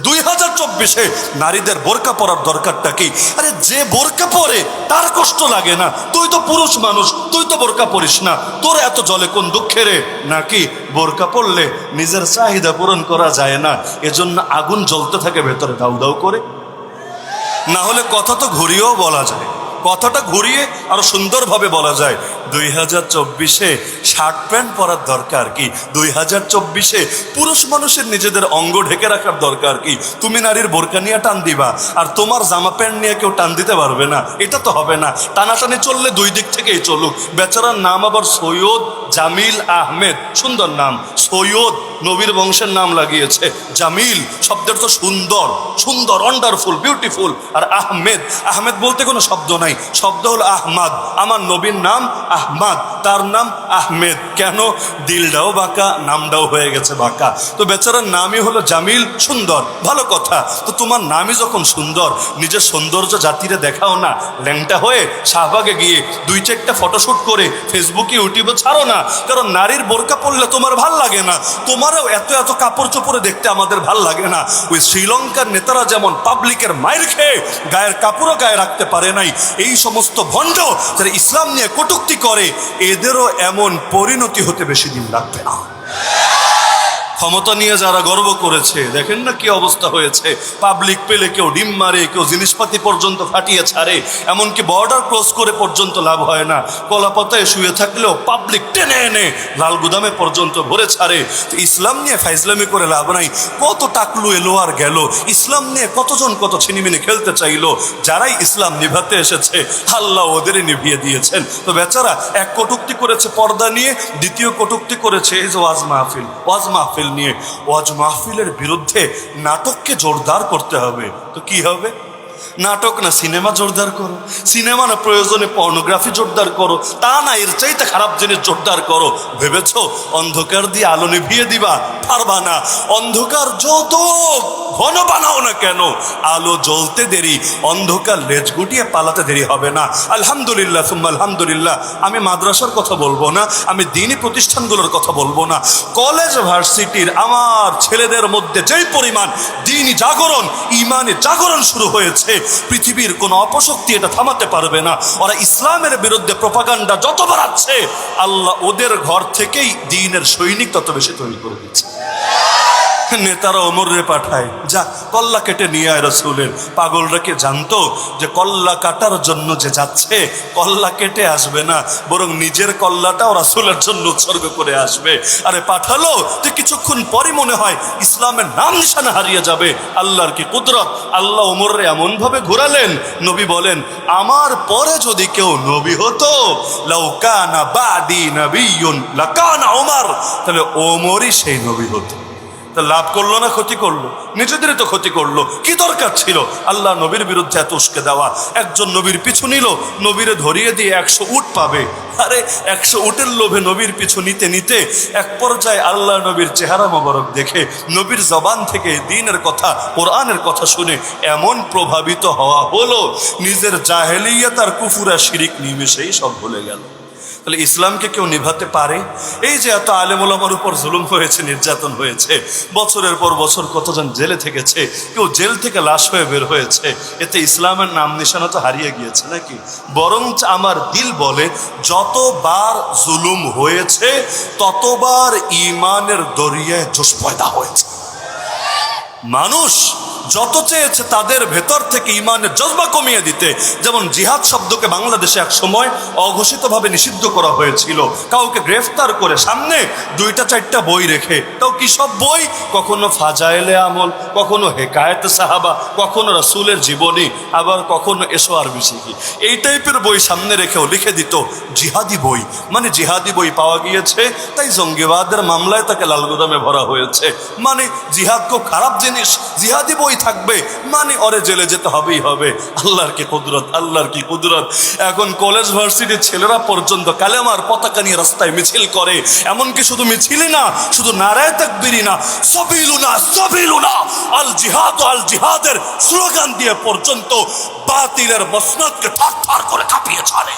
2024-এ নারীদের বোরকা পরার দরকারটা কি? আরে যে বোরকা পরে তার কষ্ট লাগে না, তুই তো পুরুষ মানুষ, তুই তো বোরকা পরিস না, তোর এত জলে কোন দুঃখে রে? নাকি বোরকা পরলে নিজের চাহিদা পূরণ করা যায় না, এজন্য আগুন জ্বলতে থাকে ভেতরে দাউ দাউ করে? না হলে কথা তো ঘুরিয়েও বলা যায়, কথাটা ঘুরিয়ে আরো সুন্দরভাবে বলা যায়, 2024-এ শার্ট প্যান্ট পরার দরকার কি? 2024-এ পুরুষ মানুষের নিজেদের অঙ্গ ঢেকে রাখার দরকার কি? তুমি নারীর বোরকা নিয়ে টান দিবা আর তোমার জামা প্যান্ট নিয়ে কেউ টান দিতে পারবে না, এটা তো হবে না। টানাটানি চললে দুই দিক থেকেই চলুক। বেচারার নাম আবার সৈয়দ জামিল আহমেদ, সুন্দর নাম। সৈয়দ নবীর বংশের নাম লাগিয়েছে, জামিল শব্দের তো সুন্দর, সুন্দর, ওয়ান্ডারফুল, বিউটিফুল। আর আহমেদ, আহমেদ বলতে কোনো শব্দ নাই, শব্দ হলো আহমাদ। আমার নবীর নাম আহমাদ, তার নাম আহমেদ। কেন? দিলটাও বাঁকা, নামটাও হয়ে গেছে বাঁকা। তো বেচারার নামই হলো জামিল, সুন্দর, ভালো কথা। তো তোমার নামই যখন সুন্দর, নিজের সৌন্দর্য জাতিরে দেখাও না, ল্যাংটা হয়ে শাহবাগে গিয়ে 2-4টা ফটোশুট করে ফেসবুকে ইউটিউবে ছাড়ো না। কারণ নারীর বোরকা পরলে তোমার ভাল লাগে না, তোমারও এত এত কাপড় চোপড়ে দেখতে আমাদের ভাল লাগে না। ওই শ্রীলঙ্কার নেতারা যেমন পাবলিকের মায়ের খেয়ে গায়ের কাপড়ও গায়ে রাখতে পারে নাই, এই সমস্ত ভণ্ড যারা ইসলাম নিয়ে কটূক্তি করে, এদেরও এমন পরিণতি হতে বেশি দিন লাগবে না। ক্ষমতা নিয়ে যারা গর্ব করেছে, দেখেন না কি অবস্থা হয়েছে। পাবলিক পেলে কেউ ডিম মারে, কেউ জিনিসপাতি পর্যন্ত ফাটিয়ে ছাড়ে, এমনকি বর্ডার ক্রস করে পর্যন্ত লাভ হয় না। কলাপাতায় শুয়ে থাকলেও পাবলিক টেনে এনে লাল গুদামে পর্যন্ত ভরে ছাড়ে। তো ইসলাম নিয়ে ফাইজলামি করে লাভ নাই। কত টাকলু এলো আর গেল, ইসলাম নিয়ে কতজন কত ছিনিমিনি খেলতে চাইলো। যারাই ইসলাম নিভাতে এসেছে আল্লাহ ওদেরই নিভিয়ে দিয়েছেন। তো বেচারা এক কটূক্তি করেছে পর্দা নিয়ে, দ্বিতীয় কটূক্তি করেছে এই যে ওয়াজ মাহফিল, ওয়াজ মাহফিল নিয়ে। ওয়াজ মাহফিলের বিরুদ্ধে নাটককে জোরদার করতে হবে। তো কি হবে? নাটক না সিনেমা জোরদার করো, সিনেমা না প্রয়োজনে পর্নোগ্রাফি জোরদার করো, তা না এর চাইতে খারাপ জিনিস জোরদার করো। ভেবেছো অন্ধকার দিয়ে আলো নিভিয়ে দিবা? পারবা না। অন্ধকার যত ঘন বানাও না কেন, আলো জ্বলতে দেরি, অন্ধকার লেজ গুটিয়ে পালাতে দেরি হবে না। আলহামদুলিল্লাহ সুম্মা আলহামদুলিল্লাহ। আমি মাদ্রাসার কথা বলবো না, আমি দ্বীনি প্রতিষ্ঠানগুলোর কথা বলবো না, কলেজ ভার্সিটির আমার ছেলেদের মধ্যে যেই পরিমাণ দ্বীনি জাগরণ, ইমানি জাগরণ শুরু হয়েছে, পৃথিবীর কোনো অপশক্তি এটা থামাতে পারবে না। ওরা ইসলামের বিরুদ্ধে প্রপাগান্ডা যত বাড়াচ্ছে, আল্লাহ ওদের ঘর থেকেই দ্বীনের সৈনিক তত বেশি তৈরি করে দিচ্ছে। নেতারা ওমরে পাঠায়, যা কল্লা কেটে নিয়ে আয় রাসূলের। পাগলরা কি জানতো যে কল্লা কাটার জন্য যে যাচ্ছে, কল্লা কেটে আসবে না, বরং নিজের কল্লাটাও রাসূলের জন্য উৎসর্গ করে আসবে। আরে পাঠালো তো কিছুক্ষণ পরই মনে হয় ইসলামের নাম নিশানা হারিয়ে যাবে। আল্লাহর কি কুদরত! আল্লাহ ওমরে এমন ভাবে ঘোরালেন, নবী বলেন আমার পরে যদি কেউ নবী হতো, লাউ কানা বাদি নবিয়্যুন লাকানা ওমর, তাহলে ওমরই সেই নবী হতো। তা লাভ করলো না ক্ষতি করলো? নিজেদেরই তো ক্ষতি করলো। কি দরকার ছিল আল্লাহ নবীর বিরুদ্ধে এত উস্কে দেওয়া? একজন নবীর পিছু নিল, নবীরে ধরিয়ে দিয়ে 100 উট পাবে। আরে 100 উটের লোভে নবীর পিছু নিতে নিতে এক পর্যায়ে আল্লাহ নবীর চেহারা মোবারক দেখে, নবীর জবান থেকে দ্বীনের কথা, কোরআনের কথা শুনে এমন প্রভাবিত হওয়া হলো, নিজের জাহেলিয়াত আর কুফর আর শিরিক নিমেষেই সব ভুলে গেল। তাহলে ইসলামকে কেউ নিভাতে পারে? এই যে এত আলেম ওলামার উপর জুলুম হয়েছে, নির্যাতন হয়েছে, বছরের পর বছর কতজন জেলে থেকেছে, কেউ জেল থেকে লাশ হয়ে বের হয়েছে, এতে ইসলামের নাম নিশানা তো হারিয়ে গিয়েছে নাকি? বরঞ্চ আমার দিল বলে যতবার জুলুম হয়েছে ততবার ইমানের দরিয়ায় জোশ পয়দা হয়েছে। মানুষ যত চেয়েছে তাদের ভেতর থেকে ইমানের জজবা কমিয়ে দিতে। যেমন জিহাদ শব্দকে বাংলাদেশে এক সময় অঘোষিতভাবে নিষিদ্ধ করা হয়েছিল, কাউকে গ্রেফতার করে সামনে 2-4টা বই রেখে। তাও কি সব বই? কখনো ফাজাইলে আমল, কখনো হেকায়েত সাহাবা, কখনো রাসূলের জীবনী, আবার কখনো এসো আরবি শিখি, এই টাইপের বই সামনে রেখেও লিখে দিত জিহাদি বই। মানে জিহাদি বই পাওয়া গিয়েছে তাই জঙ্গিবাদের মামলায় তাকে লালগুদামে ভরা হয়েছে। মানে জিহাদ খুব খারাপ জিনিস, জিহাদি বই থাকবে মানে ওরে জেলে যেতে হবেই হবে। আল্লাহর কি কুদরত, আল্লাহর কি কুদরত! এখন কলেজ ভার্সিটির ছেলেরা পর্যন্ত কালেমার পতাকা নিয়ে রাস্তায় মিছিল করে। এমনকি শুধু মিছিলই না, শুধু নারায়ে তাকবীরই না, সাবিলুনা সাবিলুনা আল জিহাদ আল জিহাদের স্লোগান দিয়ে পর্যন্ত বাতিলের মসনদকে থার থার করে কাঁপিয়ে ছাড়ে।